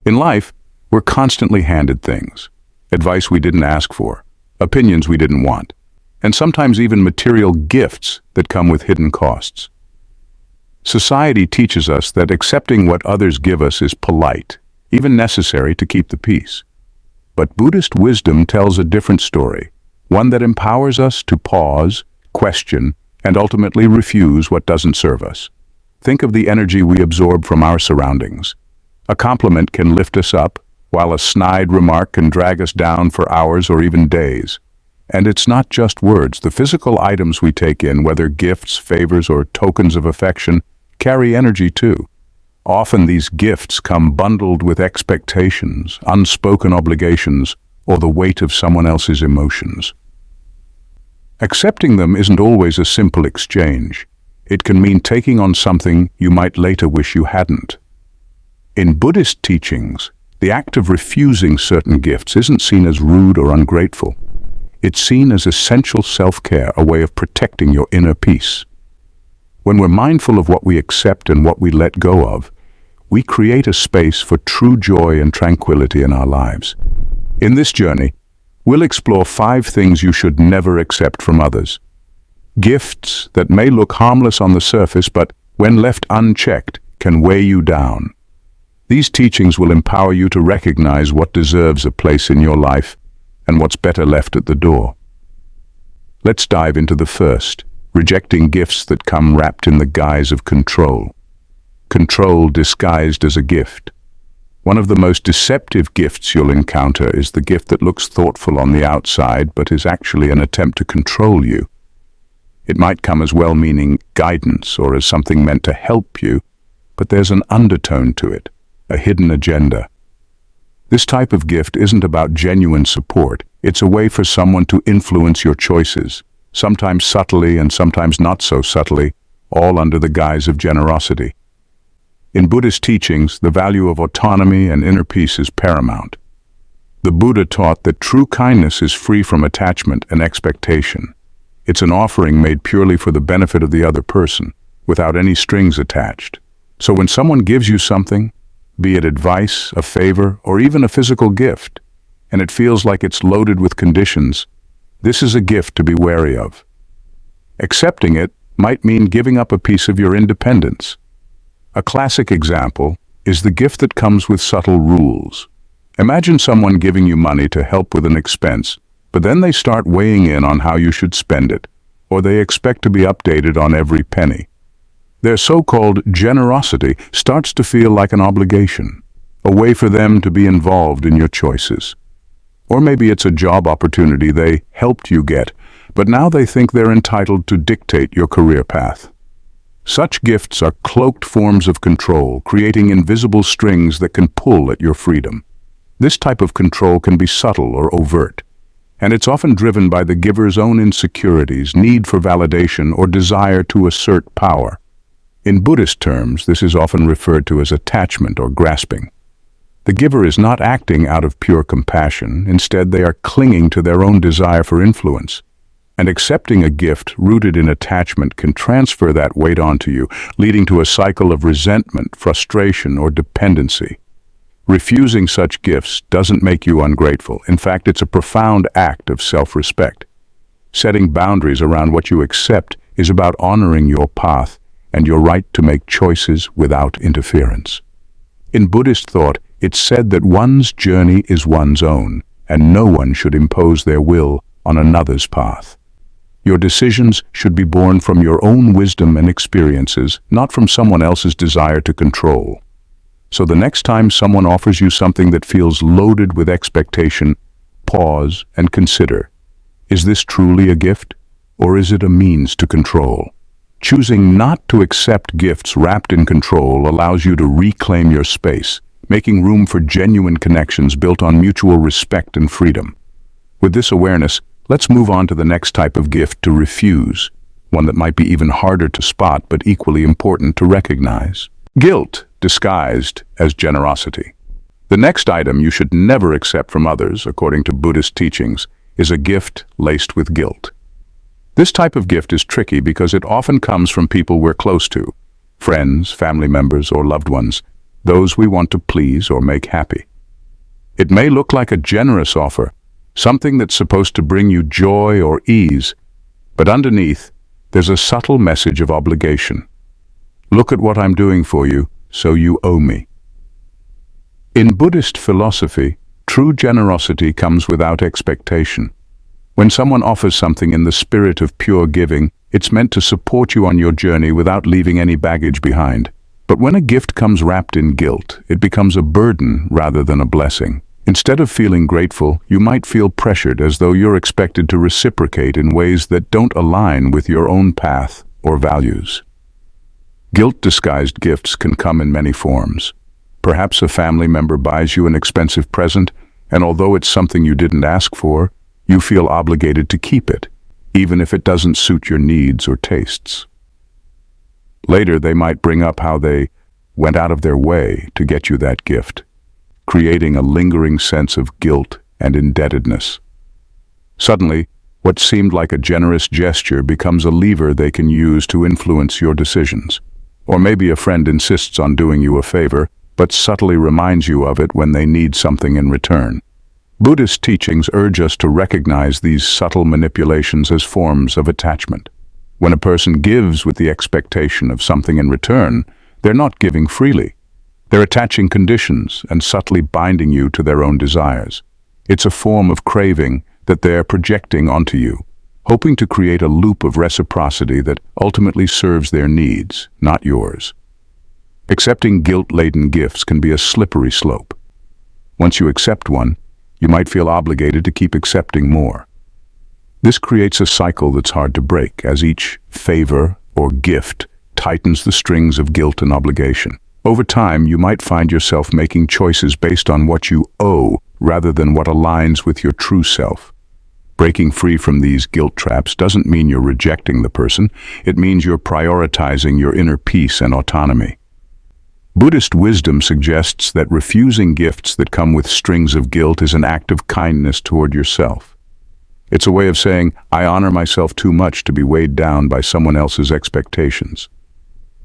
In life, we're constantly handed things. Advice we didn't ask for, opinions we didn't want, and sometimes even material gifts that come with hidden costs. Society teaches us that accepting what others give us is polite, even necessary to keep the peace. But Buddhist wisdom tells a different story, one that empowers us to pause, question, and ultimately refuse what doesn't serve us. Think of the energy we absorb from our surroundings. A compliment can lift us up, while a snide remark can drag us down for hours or even days. And it's not just words. The physical items we take in, whether gifts, favors, or tokens of affection, carry energy too. Often these gifts come bundled with expectations, unspoken obligations, or the weight of someone else's emotions. Accepting them isn't always a simple exchange. It can mean taking on something you might later wish you hadn't. In Buddhist teachings, the act of refusing certain gifts isn't seen as rude or ungrateful. It's seen as essential self-care, a way of protecting your inner peace. When we're mindful of what we accept and what we let go of, we create a space for true joy and tranquility in our lives. In this journey, we'll explore 5 things you should never accept from others. Gifts that may look harmless on the surface, but when left unchecked, can weigh you down. These teachings will empower you to recognize what deserves a place in your life and what's better left at the door. Let's dive into the first, rejecting gifts that come wrapped in the guise of control. Control disguised as a gift. One of the most deceptive gifts you'll encounter is the gift that looks thoughtful on the outside but is actually an attempt to control you. It might come as well-meaning guidance or as something meant to help you, but there's an undertone to it, a hidden agenda. This type of gift isn't about genuine support. It's a way for someone to influence your choices, sometimes subtly and sometimes not so subtly, all under the guise of generosity. In Buddhist teachings, the value of autonomy and inner peace is paramount. The Buddha taught that true kindness is free from attachment and expectation. It's an offering made purely for the benefit of the other person, without any strings attached. So when someone gives you something, be it advice, a favor, or even a physical gift, and it feels like it's loaded with conditions, this is a gift to be wary of. Accepting it might mean giving up a piece of your independence. A classic example is the gift that comes with subtle rules. Imagine someone giving you money to help with an expense, but then they start weighing in on how you should spend it, or they expect to be updated on every penny. Their so-called generosity starts to feel like an obligation, a way for them to be involved in your choices. Or maybe it's a job opportunity they helped you get, but now they think they're entitled to dictate your career path. Such gifts are cloaked forms of control, creating invisible strings that can pull at your freedom. This type of control can be subtle or overt, and it's often driven by the giver's own insecurities, need for validation, or desire to assert power. In Buddhist terms, this is often referred to as attachment or grasping. The giver is not acting out of pure compassion. Instead, they are clinging to their own desire for influence. And accepting a gift rooted in attachment can transfer that weight onto you, leading to a cycle of resentment, frustration, or dependency. Refusing such gifts doesn't make you ungrateful. In fact, it's a profound act of self-respect. Setting boundaries around what you accept is about honoring your path and your right to make choices without interference. In Buddhist thought, it's said that one's journey is one's own, and no one should impose their will on another's path. Your decisions should be born from your own wisdom and experiences, not from someone else's desire to control. So the next time someone offers you something that feels loaded with expectation, pause and consider, is this truly a gift, or is it a means to control? Choosing not to accept gifts wrapped in control allows you to reclaim your space, making room for genuine connections built on mutual respect and freedom. With this awareness, let's move on to the next type of gift to refuse, one that might be even harder to spot but equally important to recognize. Guilt, disguised as generosity. The next item you should never accept from others, according to Buddhist teachings, is a gift laced with guilt. This type of gift is tricky because it often comes from people we're close to, friends, family members, or loved ones. those we want to please or make happy. It may look like a generous offer, something that's supposed to bring you joy or ease, but underneath, there's a subtle message of obligation. Look at what I'm doing for you, so you owe me. In Buddhist philosophy, true generosity comes without expectation. When someone offers something in the spirit of pure giving, it's meant to support you on your journey without leaving any baggage behind. But when a gift comes wrapped in guilt, it becomes a burden rather than a blessing. Instead of feeling grateful, you might feel pressured as though you're expected to reciprocate in ways that don't align with your own path or values. Guilt-disguised gifts can come in many forms. Perhaps a family member buys you an expensive present, and although it's something you didn't ask for, you feel obligated to keep it, even if it doesn't suit your needs or tastes. Later, they might bring up how they went out of their way to get you that gift, creating a lingering sense of guilt and indebtedness. Suddenly, what seemed like a generous gesture becomes a lever they can use to influence your decisions. Or maybe a friend insists on doing you a favor, but subtly reminds you of it when they need something in return. Buddhist teachings urge us to recognize these subtle manipulations as forms of attachment. When a person gives with the expectation of something in return, they're not giving freely. They're attaching conditions and subtly binding you to their own desires. It's a form of craving that they're projecting onto you, hoping to create a loop of reciprocity that ultimately serves their needs, not yours. Accepting guilt-laden gifts can be a slippery slope. Once you accept one, you might feel obligated to keep accepting more. This creates a cycle that's hard to break, as each favor or gift tightens the strings of guilt and obligation. Over time, you might find yourself making choices based on what you owe rather than what aligns with your true self. Breaking free from these guilt traps doesn't mean you're rejecting the person. It means you're prioritizing your inner peace and autonomy. Buddhist wisdom suggests that refusing gifts that come with strings of guilt is an act of kindness toward yourself. It's a way of saying, I honor myself too much to be weighed down by someone else's expectations.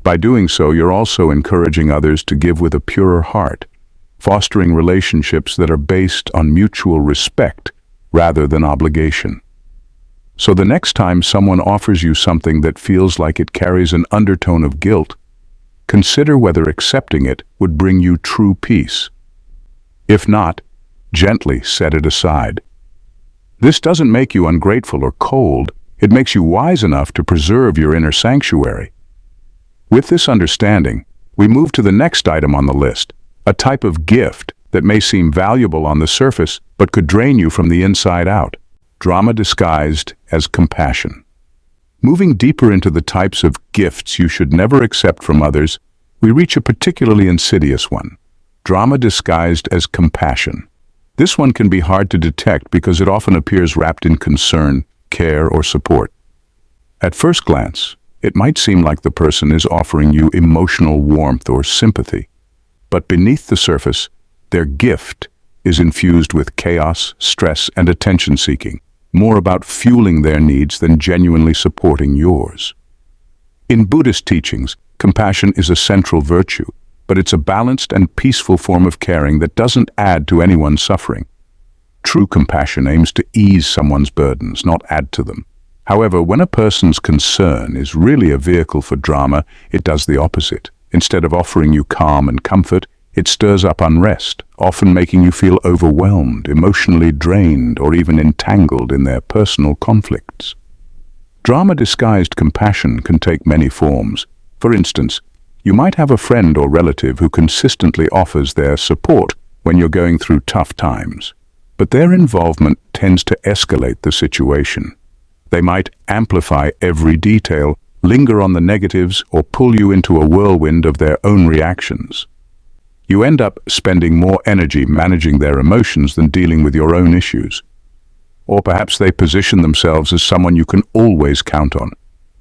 By doing so, you're also encouraging others to give with a purer heart, fostering relationships that are based on mutual respect rather than obligation. So the next time someone offers you something that feels like it carries an undertone of guilt, consider whether accepting it would bring you true peace. If not, gently set it aside. This doesn't make you ungrateful or cold. It makes you wise enough to preserve your inner sanctuary. With this understanding, we move to the next item on the list, a type of gift that may seem valuable on the surface but could drain you from the inside out. Drama disguised as compassion. Moving deeper into the types of gifts you should never accept from others, we reach a particularly insidious one. Drama disguised as compassion. This one can be hard to detect because it often appears wrapped in concern, care, or support. At first glance, it might seem like the person is offering you emotional warmth or sympathy, but beneath the surface, their gift is infused with chaos, stress, and attention-seeking, more about fueling their needs than genuinely supporting yours. In Buddhist teachings, compassion is a central virtue, but it's a balanced and peaceful form of caring that doesn't add to anyone's suffering. True compassion aims to ease someone's burdens, not add to them. However, when a person's concern is really a vehicle for drama, it does the opposite. Instead of offering you calm and comfort, it stirs up unrest, often making you feel overwhelmed, emotionally drained, or even entangled in their personal conflicts. Drama-disguised compassion can take many forms. For instance, you might have a friend or relative who consistently offers their support when you're going through tough times, but their involvement tends to escalate the situation. They might amplify every detail, linger on the negatives, or pull you into a whirlwind of their own reactions. You end up spending more energy managing their emotions than dealing with your own issues. Or perhaps they position themselves as someone you can always count on,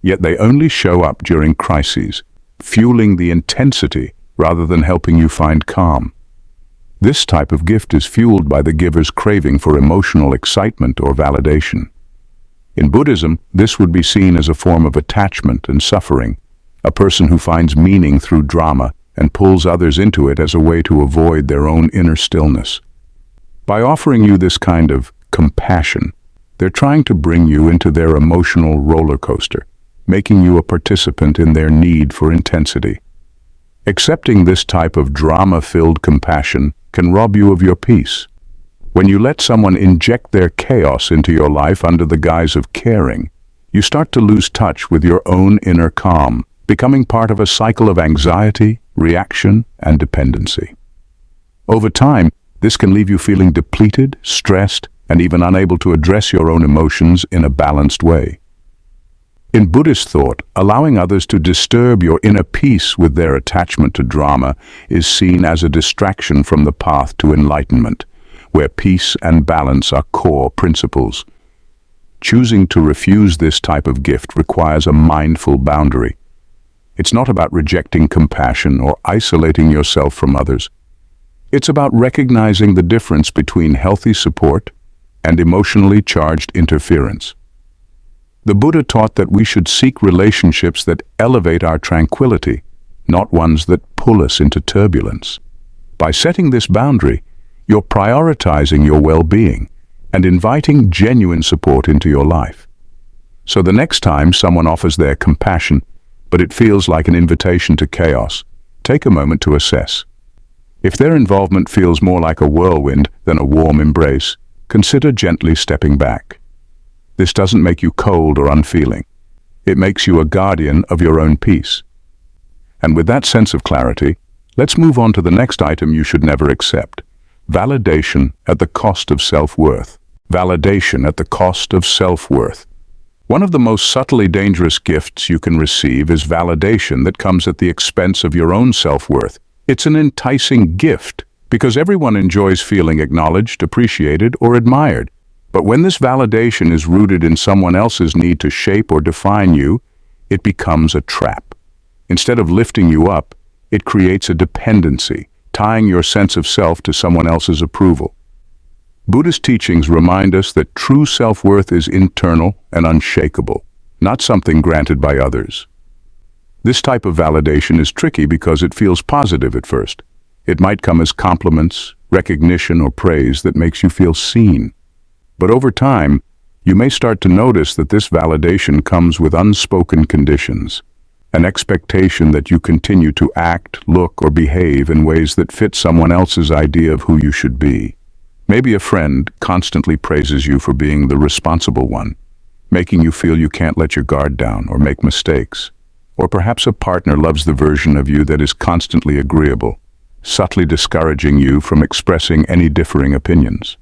yet they only show up during crises, fueling the intensity rather than helping you find calm. This type of gift is fueled by the giver's craving for emotional excitement or validation. In Buddhism, this would be seen as a form of attachment and suffering, a person who finds meaning through drama and pulls others into it as a way to avoid their own inner stillness. By offering you this kind of compassion, they're trying to bring you into their emotional roller coaster, making you a participant in their need for intensity. Accepting this type of drama-filled compassion can rob you of your peace. When you let someone inject their chaos into your life under the guise of caring, you start to lose touch with your own inner calm, becoming part of a cycle of anxiety, reaction, and dependency. Over time, this can leave you feeling depleted, stressed, and even unable to address your own emotions in a balanced way. In Buddhist thought, allowing others to disturb your inner peace with their attachment to drama is seen as a distraction from the path to enlightenment, where peace and balance are core principles. Choosing to refuse this type of gift requires a mindful boundary. It's not about rejecting compassion or isolating yourself from others. It's about recognizing the difference between healthy support and emotionally charged interference. The Buddha taught that we should seek relationships that elevate our tranquility, not ones that pull us into turbulence. By setting this boundary, you're prioritizing your well-being and inviting genuine support into your life. So the next time someone offers their compassion, but it feels like an invitation to chaos, take a moment to assess. If their involvement feels more like a whirlwind than a warm embrace, consider gently stepping back. This doesn't make you cold or unfeeling. It makes you a guardian of your own peace. And with that sense of clarity, let's move on to the next item you should never accept. Validation at the cost of self-worth. Validation at the cost of self-worth. One of the most subtly dangerous gifts you can receive is validation that comes at the expense of your own self-worth. It's an enticing gift because everyone enjoys feeling acknowledged, appreciated, or admired. But when this validation is rooted in someone else's need to shape or define you, it becomes a trap. Instead of lifting you up, it creates a dependency, tying your sense of self to someone else's approval. Buddhist teachings remind us that true self-worth is internal and unshakable, not something granted by others. This type of validation is tricky because it feels positive at first. It might come as compliments, recognition, or praise that makes you feel seen. But over time, you may start to notice that this validation comes with unspoken conditions, an expectation that you continue to act, look, or behave in ways that fit someone else's idea of who you should be. Maybe a friend constantly praises you for being the responsible one, making you feel you can't let your guard down or make mistakes. Or perhaps a partner loves the version of you that is constantly agreeable, subtly discouraging you from expressing any differing opinions.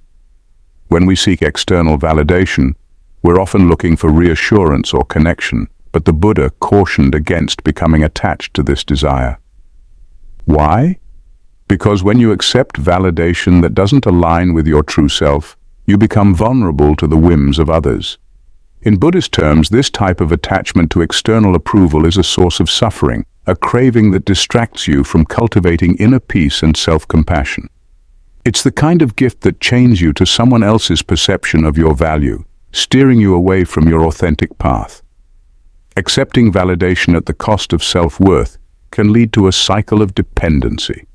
When we seek external validation, we're often looking for reassurance or connection, but the Buddha cautioned against becoming attached to this desire. Why? Because when you accept validation that doesn't align with your true self, you become vulnerable to the whims of others. In Buddhist terms, this type of attachment to external approval is a source of suffering, a craving that distracts you from cultivating inner peace and self-compassion. It's the kind of gift that chains you to someone else's perception of your value, steering you away from your authentic path. Accepting validation at the cost of self-worth can lead to a cycle of dependency.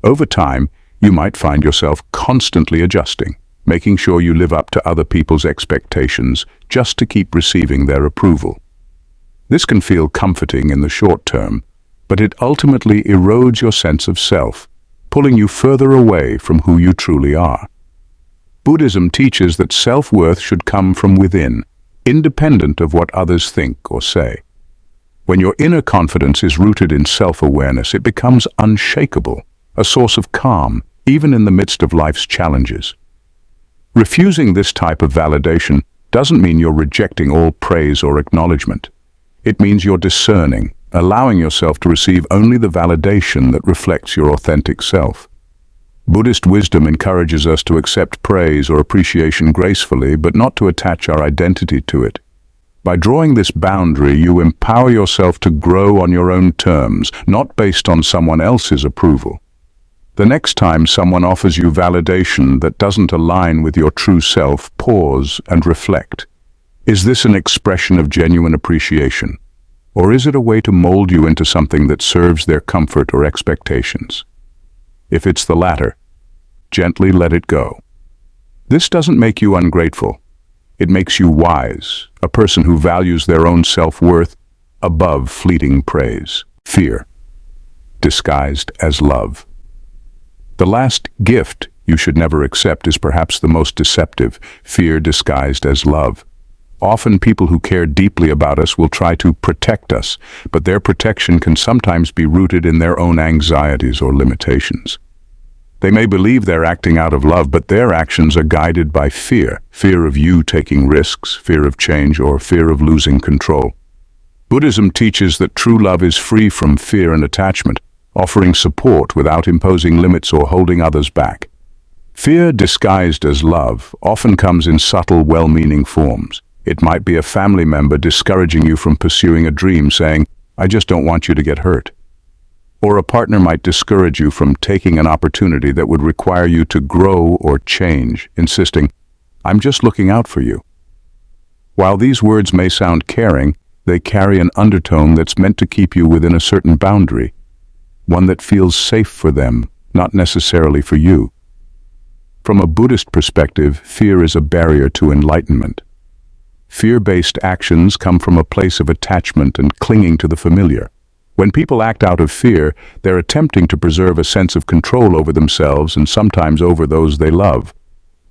Over time, you might find yourself constantly adjusting, making sure you live up to other people's expectations just to keep receiving their approval. This can feel comforting in the short term, but it ultimately erodes your sense of self, pulling you further away from who you truly are. Buddhism teaches that self-worth should come from within, independent of what others think or say. When your inner confidence is rooted in self-awareness, it becomes unshakable, a source of calm, even in the midst of life's challenges. Refusing this type of validation doesn't mean you're rejecting all praise or acknowledgement. It means you're discerning, allowing yourself to receive only the validation that reflects your authentic self. Buddhist wisdom encourages us to accept praise or appreciation gracefully, but not to attach our identity to it. By drawing this boundary, you empower yourself to grow on your own terms, not based on someone else's approval. The next time someone offers you validation that doesn't align with your true self, pause and reflect. Is this an expression of genuine appreciation? Or is it a way to mold you into something that serves their comfort or expectations? If it's the latter, gently let it go. This doesn't make you ungrateful. It makes you wise, a person who values their own self-worth above fleeting praise. Fear, disguised as love. The last gift you should never accept is perhaps the most deceptive, fear disguised as love. Often people who care deeply about us will try to protect us, but their protection can sometimes be rooted in their own anxieties or limitations. They may believe they're acting out of love, but their actions are guided by fear. Fear of you taking risks, fear of change, or fear of losing control. Buddhism teaches that true love is free from fear and attachment, offering support without imposing limits or holding others back. Fear disguised as love often comes in subtle, well-meaning forms. It might be a family member discouraging you from pursuing a dream, saying, "I just don't want you to get hurt." Or a partner might discourage you from taking an opportunity that would require you to grow or change, insisting, "I'm just looking out for you." While these words may sound caring, they carry an undertone that's meant to keep you within a certain boundary, one that feels safe for them, not necessarily for you. From a Buddhist perspective, fear is a barrier to enlightenment. Fear-based actions come from a place of attachment and clinging to the familiar. When people act out of fear, they're attempting to preserve a sense of control over themselves and sometimes over those they love.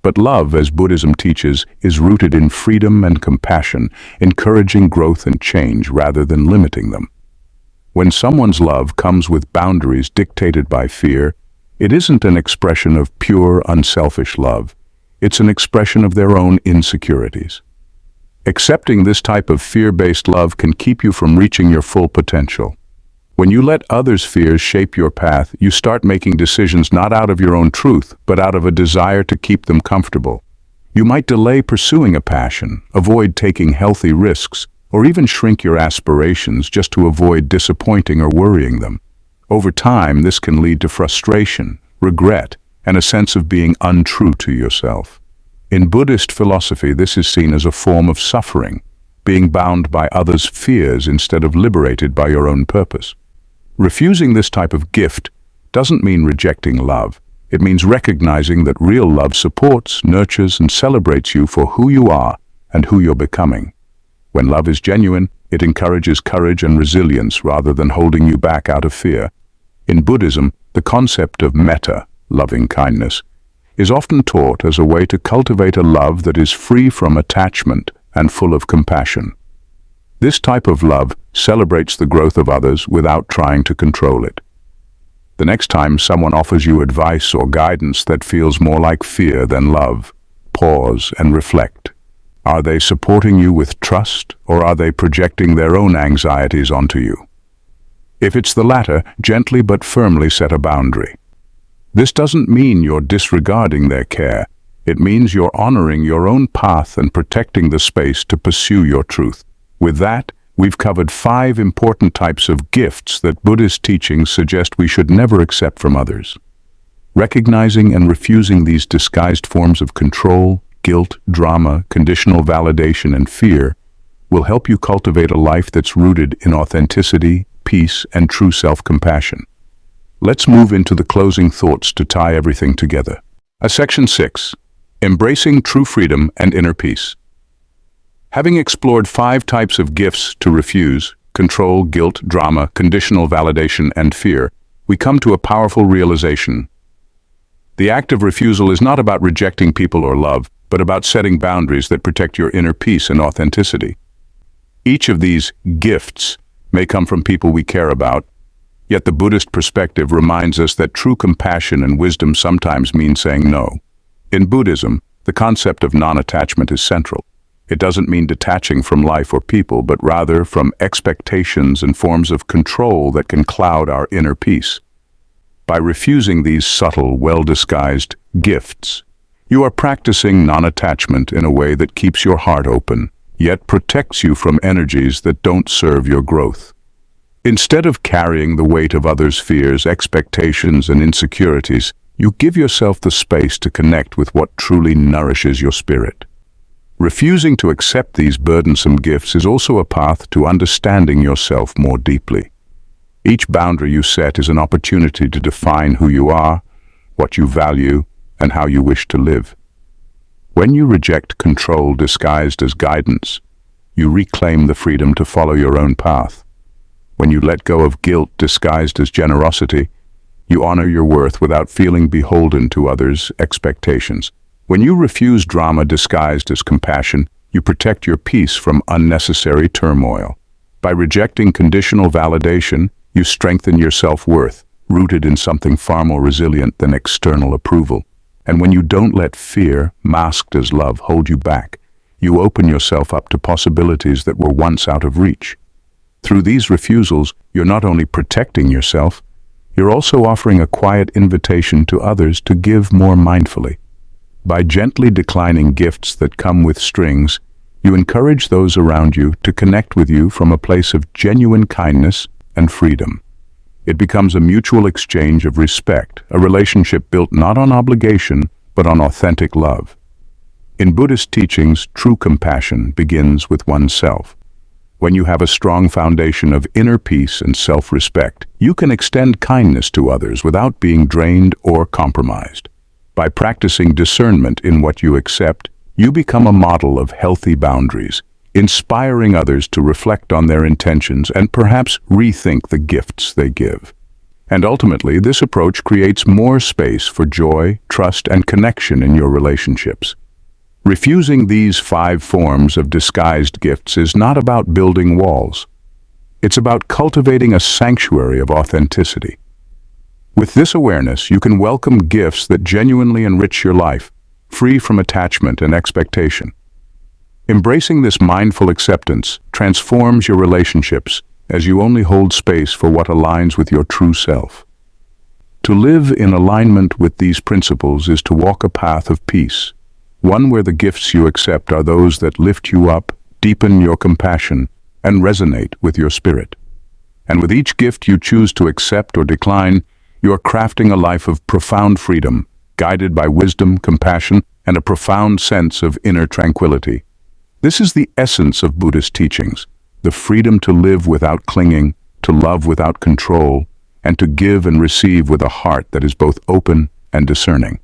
But love, as Buddhism teaches, is rooted in freedom and compassion, encouraging growth and change rather than limiting them. When someone's love comes with boundaries dictated by fear, it isn't an expression of pure, unselfish love. It's an expression of their own insecurities. Accepting this type of fear-based love can keep you from reaching your full potential. When you let others' fears shape your path, you start making decisions not out of your own truth, but out of a desire to keep them comfortable. You might delay pursuing a passion, avoid taking healthy risks, or even shrink your aspirations just to avoid disappointing or worrying them. Over time, this can lead to frustration, regret, and a sense of being untrue to yourself. In Buddhist philosophy, this is seen as a form of suffering, being bound by others' fears instead of liberated by your own purpose. Refusing this type of gift doesn't mean rejecting love. It means recognizing that real love supports, nurtures, and celebrates you for who you are and who you're becoming. When love is genuine, it encourages courage and resilience rather than holding you back out of fear. In Buddhism, the concept of metta, loving kindness, is often taught as a way to cultivate a love that is free from attachment and full of compassion. This type of love celebrates the growth of others without trying to control it. The next time someone offers you advice or guidance that feels more like fear than love, pause and reflect. Are they supporting you with trust, or are they projecting their own anxieties onto you? If it's the latter, gently but firmly set a boundary. This doesn't mean you're disregarding their care. It means you're honoring your own path and protecting the space to pursue your truth. With that, we've covered 5 important types of gifts that Buddhist teachings suggest we should never accept from others. Recognizing and refusing these disguised forms of control, guilt, drama, conditional validation, and fear will help you cultivate a life that's rooted in authenticity, peace, and true self-compassion. Let's move into the closing thoughts to tie everything together. Section 6. Embracing true freedom and inner peace. Having explored 5 types of gifts to refuse, control, guilt, drama, conditional validation, and fear, we come to a powerful realization. The act of refusal is not about rejecting people or love, but about setting boundaries that protect your inner peace and authenticity. Each of these gifts may come from people we care about, yet the Buddhist perspective reminds us that true compassion and wisdom sometimes mean saying no. In Buddhism, the concept of non-attachment is central. It doesn't mean detaching from life or people, but rather from expectations and forms of control that can cloud our inner peace. By refusing these subtle, well-disguised gifts, you are practicing non-attachment in a way that keeps your heart open, yet protects you from energies that don't serve your growth. Instead of carrying the weight of others' fears, expectations, and insecurities, you give yourself the space to connect with what truly nourishes your spirit. Refusing to accept these burdensome gifts is also a path to understanding yourself more deeply. Each boundary you set is an opportunity to define who you are, what you value, and how you wish to live. When you reject control disguised as guidance, you reclaim the freedom to follow your own path. When you let go of guilt disguised as generosity, you honor your worth without feeling beholden to others' expectations. When you refuse drama disguised as compassion, you protect your peace from unnecessary turmoil. By rejecting conditional validation, you strengthen your self-worth, rooted in something far more resilient than external approval. And when you don't let fear, masked as love, hold you back, you open yourself up to possibilities that were once out of reach. Through these refusals, you're not only protecting yourself, you're also offering a quiet invitation to others to give more mindfully. By gently declining gifts that come with strings, you encourage those around you to connect with you from a place of genuine kindness and freedom. It becomes a mutual exchange of respect, a relationship built not on obligation, but on authentic love. In Buddhist teachings, true compassion begins with oneself. When you have a strong foundation of inner peace and self-respect, you can extend kindness to others without being drained or compromised. By practicing discernment in what you accept, you become a model of healthy boundaries, inspiring others to reflect on their intentions and perhaps rethink the gifts they give. And ultimately, this approach creates more space for joy, trust, and connection in your relationships. Refusing these 5 forms of disguised gifts is not about building walls. It's about cultivating a sanctuary of authenticity. With this awareness, you can welcome gifts that genuinely enrich your life, free from attachment and expectation. Embracing this mindful acceptance transforms your relationships as you only hold space for what aligns with your true self. To live in alignment with these principles is to walk a path of peace, one where the gifts you accept are those that lift you up, deepen your compassion, and resonate with your spirit. And with each gift you choose to accept or decline, you are crafting a life of profound freedom, guided by wisdom, compassion, and a profound sense of inner tranquility. This is the essence of Buddhist teachings, the freedom to live without clinging, to love without control, and to give and receive with a heart that is both open and discerning.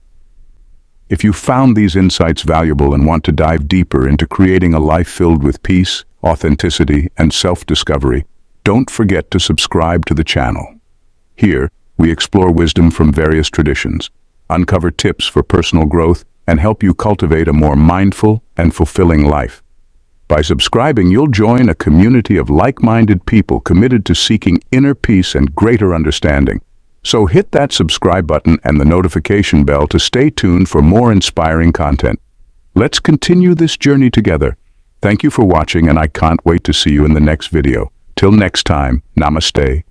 If you found these insights valuable and want to dive deeper into creating a life filled with peace, authenticity, and self-discovery, don't forget to subscribe to the channel. Here, we explore wisdom from various traditions, uncover tips for personal growth, and help you cultivate a more mindful and fulfilling life. By subscribing, you'll join a community of like-minded people committed to seeking inner peace and greater understanding. So hit that subscribe button and the notification bell to stay tuned for more inspiring content. Let's continue this journey together. Thank you for watching, and I can't wait to see you in the next video. Till next time, namaste.